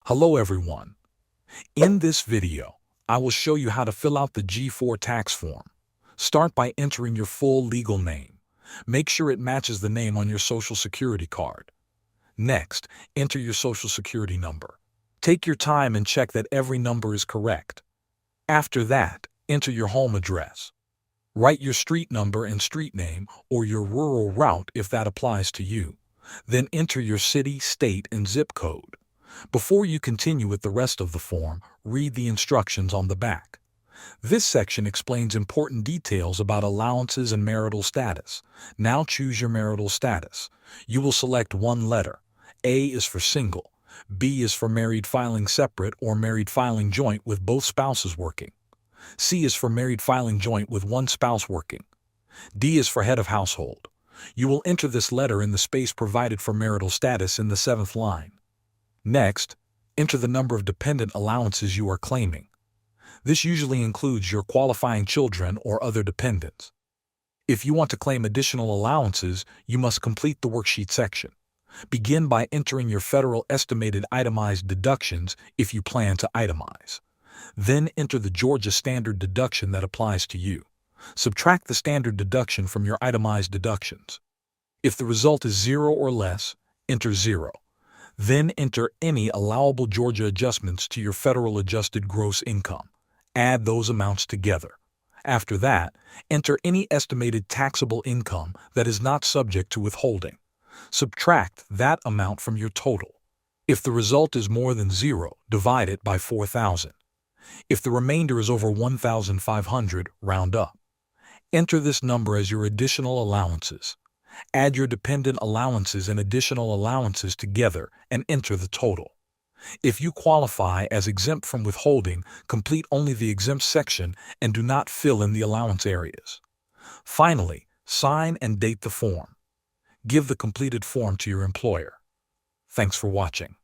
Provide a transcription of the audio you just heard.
Hello everyone. In this video, I will show you how to fill out the G-4 tax form. Start by entering your full legal name. Make sure it matches the name on your Social Security card. Next, enter your Social Security number. Take your time and check that every number is correct. After that, enter your home address. Write your street number and street name or your rural route if that applies to you. Then enter your city, state, and zip code. Before you continue with the rest of the form, read the instructions on the back. This section explains important details about allowances and marital status. Now choose your marital status. You will select one letter. A is for single. B is for married filing separate or married filing joint with both spouses working. C is for married filing joint with one spouse working. D is for head of household. You will enter this letter in the space provided for marital status in the 7th line. Next, enter the number of dependent allowances you are claiming. This usually includes your qualifying children or other dependents. If you want to claim additional allowances, you must complete the worksheet section. Begin by entering your federal estimated itemized deductions if you plan to itemize. Then enter the Georgia standard deduction that applies to you. Subtract the standard deduction from your itemized deductions. If the result is 0 or less, enter 0. Then enter any allowable Georgia adjustments to your federal adjusted gross income. Add those amounts together. After that, enter any estimated taxable income that is not subject to withholding. Subtract that amount from your total. If the result is more than 0, divide it by 4,000. If the remainder is over 1,500, round up. Enter this number as your additional allowances. Add your dependent allowances and additional allowances together and enter the total. If you qualify as exempt from withholding, complete only the exempt section and do not fill in the allowance areas. Finally, sign and date the form. Give the completed form to your employer. Thanks for watching.